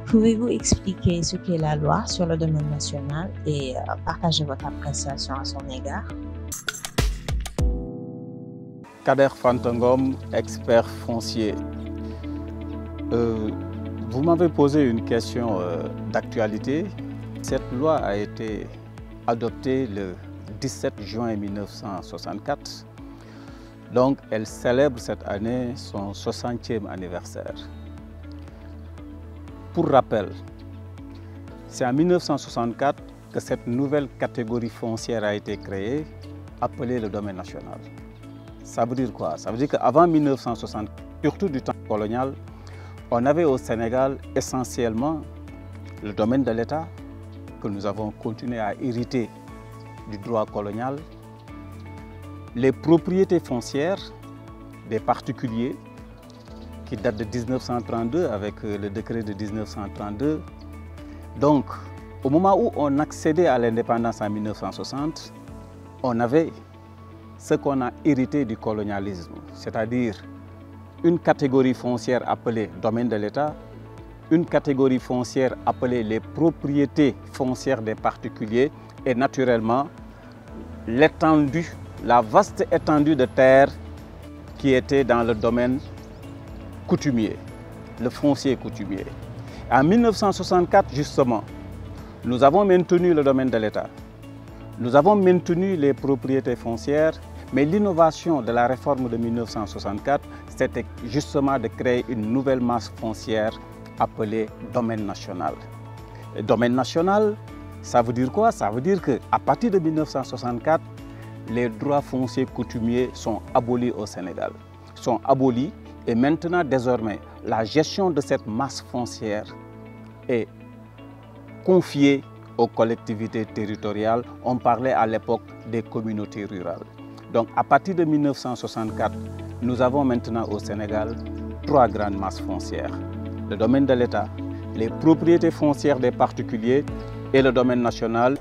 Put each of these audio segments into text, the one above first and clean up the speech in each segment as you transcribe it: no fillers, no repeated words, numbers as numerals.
Pouvez-vous expliquer ce qu'est la loi sur le domaine national et partager votre appréciation à son égard? Kader Fantangom, expert foncier. Vous m'avez posé une question d'actualité. Cette loi a été adoptée le 17 juin 1964. Donc, elle célèbre cette année son 60e anniversaire. Pour rappel, c'est en 1964 que cette nouvelle catégorie foncière a été créée, appelée le domaine national. Ça veut dire quoi? Ça veut dire qu'avant 1960, surtout du temps colonial, on avait au Sénégal essentiellement le domaine de l'État, que nous avons continué à hériter du droit colonial, les propriétés foncières des particuliers, qui date de 1932 avec le décret de 1932. Donc, au moment où on accédait à l'indépendance en 1960, on avait ce qu'on a hérité du colonialisme, c'est-à-dire une catégorie foncière appelée domaine de l'État, une catégorie foncière appelée les propriétés foncières des particuliers et naturellement l'étendue, la vaste étendue de terre qui était dans le domaine coutumier, le foncier coutumier. En 1964, justement, nous avons maintenu le domaine de l'État. Nous avons maintenu les propriétés foncières, mais l'innovation de la réforme de 1964, c'était justement de créer une nouvelle masse foncière appelée domaine national. Et domaine national, ça veut dire quoi? Ça veut dire qu'à partir de 1964, les droits fonciers coutumiers sont abolis au Sénégal. Sont abolis. Et maintenant, désormais, la gestion de cette masse foncière est confiée aux collectivités territoriales. On parlait à l'époque des communautés rurales. Donc, à partir de 1964, nous avons maintenant au Sénégal 3 grandes masses foncières. Le domaine de l'État, les propriétés foncières des particuliers et le domaine national.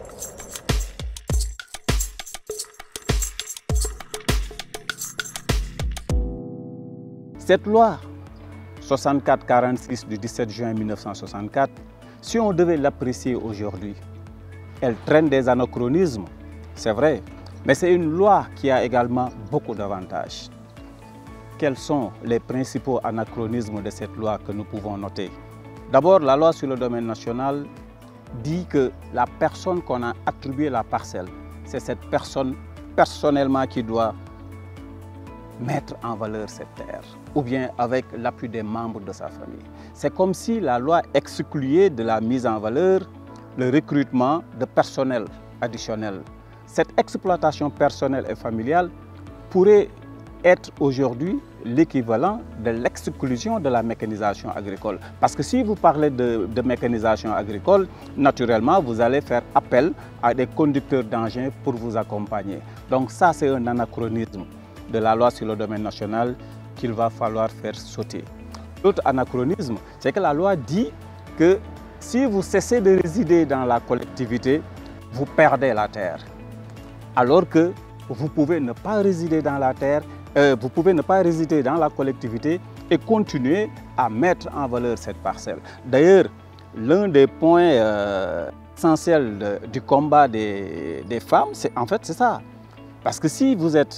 Cette loi 64-46 du 17 juin 1964, si on devait l'apprécier aujourd'hui, elle traîne des anachronismes, c'est vrai, mais c'est une loi qui a également beaucoup d'avantages. Quels sont les principaux anachronismes de cette loi que nous pouvons noter? D'abord, la loi sur le domaine national dit que la personne qu'on a attribué la parcelle, c'est cette personne personnellement qui doit mettre en valeur cette terre, ou bien avec l'appui des membres de sa famille. C'est comme si la loi excluait de la mise en valeur le recrutement de personnel additionnel. Cette exploitation personnelle et familiale pourrait être aujourd'hui l'équivalent de l'exclusion de la mécanisation agricole. Parce que si vous parlez de mécanisation agricole, naturellement, vous allez faire appel à des conducteurs d'engins pour vous accompagner. Donc ça, c'est un anachronisme de la loi sur le domaine national qu'il va falloir faire sauter. L'autre anachronisme, c'est que la loi dit que si vous cessez de résider dans la collectivité, vous perdez la terre. Alors que vous pouvez ne pas résider dans la terre, vous pouvez ne pas résider dans la collectivité et continuer à mettre en valeur cette parcelle. D'ailleurs, l'un des points essentiels du combat des femmes, en fait, c'est ça. Parce que si vous êtes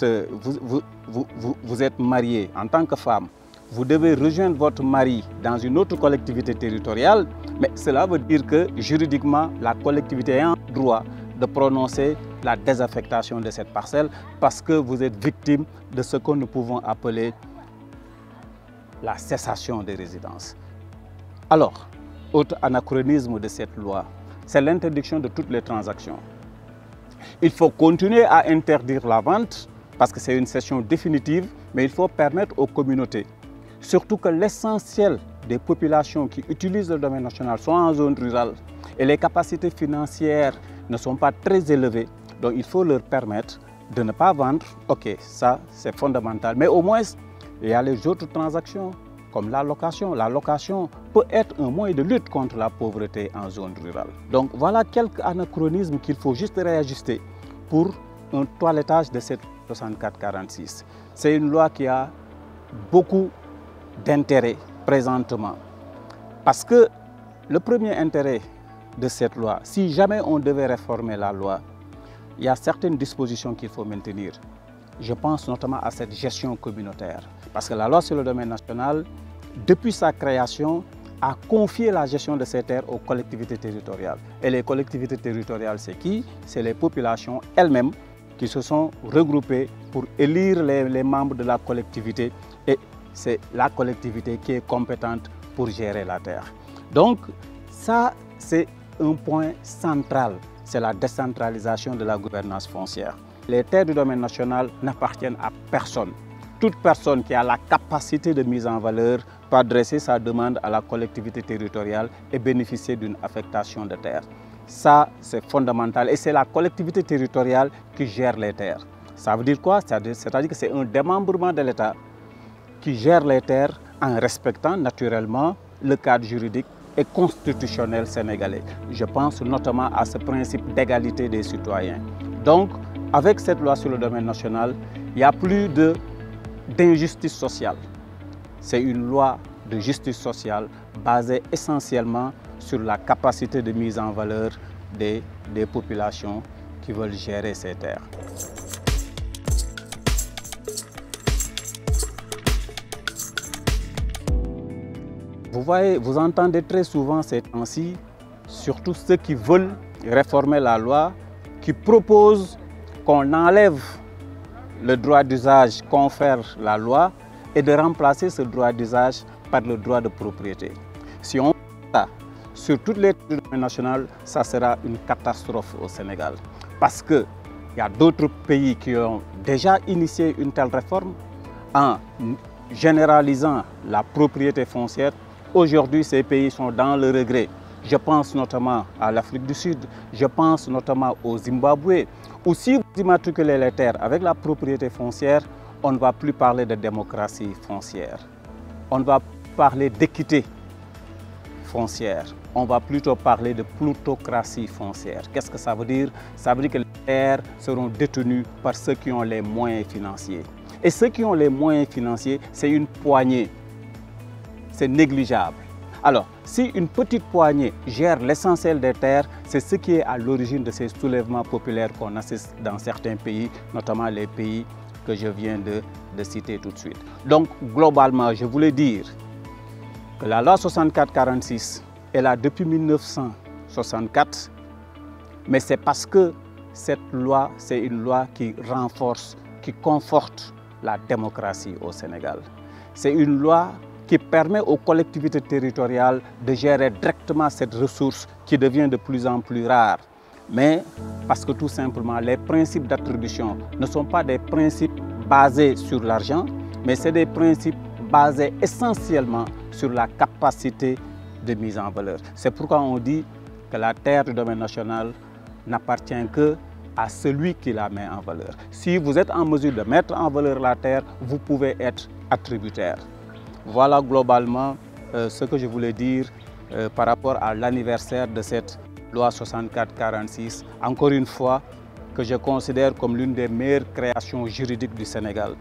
marié en tant que femme, vous devez rejoindre votre mari dans une autre collectivité territoriale, mais cela veut dire que juridiquement, la collectivité a un droit de prononcer la désaffectation de cette parcelle parce que vous êtes victime de ce que nous pouvons appeler la cessation des résidences. Alors, autre anachronisme de cette loi, c'est l'interdiction de toutes les transactions. Il faut continuer à interdire la vente parce que c'est une cession définitive, mais il faut permettre aux communautés, surtout que l'essentiel des populations qui utilisent le domaine national sont en zone rurale et les capacités financières ne sont pas très élevées. Donc il faut leur permettre de ne pas vendre. Ok, ça c'est fondamental, mais au moins il y a les autres transactions. comme la location. La location peut être un moyen de lutte contre la pauvreté en zone rurale. Donc voilà quelques anachronismes qu'il faut juste réajuster pour un toilettage de cette 64-46. C'est une loi qui a beaucoup d'intérêt présentement. Parce que le premier intérêt de cette loi, si jamais on devait réformer la loi, il y a certaines dispositions qu'il faut maintenir. Je pense notamment à cette gestion communautaire. Parce que la loi sur le domaine national, depuis sa création, a confié la gestion de ces terres aux collectivités territoriales. Et les collectivités territoriales, c'est qui? C'est les populations elles-mêmes qui se sont regroupées pour élire les membres de la collectivité. Et c'est la collectivité qui est compétente pour gérer la terre. Donc, ça, c'est un point central. C'est la décentralisation de la gouvernance foncière. Les terres du domaine national n'appartiennent à personne. Toute personne qui a la capacité de mise en valeur peut adresser sa demande à la collectivité territoriale et bénéficier d'une affectation de terre. Ça, c'est fondamental et c'est la collectivité territoriale qui gère les terres. Ça veut dire quoi? C'est-à-dire que c'est un démembrement de l'État qui gère les terres en respectant naturellement le cadre juridique et constitutionnel sénégalais. Je pense notamment à ce principe d'égalité des citoyens. Donc, avec cette loi sur le domaine national, il n'y a plus d'injustice sociale. C'est une loi de justice sociale basée essentiellement sur la capacité de mise en valeur des populations qui veulent gérer ces terres. Vous voyez, vous entendez très souvent ces temps-ci, surtout ceux qui veulent réformer la loi, qui proposent qu'on enlève le droit d'usage confère la loi et de remplacer ce droit d'usage par le droit de propriété. Si on fait ça sur toutes les terres du domaine national, ça sera une catastrophe au Sénégal. Parce qu'il y a d'autres pays qui ont déjà initié une telle réforme en généralisant la propriété foncière. Aujourd'hui, ces pays sont dans le regret. Je pense notamment à l'Afrique du Sud, je pense notamment au Zimbabwe, où si vous immatriculez les terres avec la propriété foncière, on ne va plus parler de démocratie foncière. On ne va plus parler d'équité foncière. On va plutôt parler de plutocratie foncière. Qu'est-ce que ça veut dire? Ça veut dire que les terres seront détenues par ceux qui ont les moyens financiers. Et ceux qui ont les moyens financiers, c'est une poignée. C'est négligeable. Alors, si une petite poignée gère l'essentiel des terres, c'est ce qui est à l'origine de ces soulèvements populaires qu'on assiste dans certains pays, notamment les pays que je viens de citer tout de suite. Donc, globalement, je voulais dire que la loi 64-46 est là depuis 1964, mais c'est parce que cette loi, c'est une loi qui renforce, qui conforte la démocratie au Sénégal. C'est une loi qui permet aux collectivités territoriales de gérer directement cette ressource qui devient de plus en plus rare. Mais parce que tout simplement, les principes d'attribution ne sont pas des principes basés sur l'argent, mais c'est des principes basés essentiellement sur la capacité de mise en valeur. C'est pourquoi on dit que la terre du domaine national n'appartient qu'à celui qui la met en valeur. Si vous êtes en mesure de mettre en valeur la terre, vous pouvez être attributaire. Voilà globalement ce que je voulais dire par rapport à l'anniversaire de cette loi 64-46, encore une fois, que je considère comme l'une des meilleures créations juridiques du Sénégal.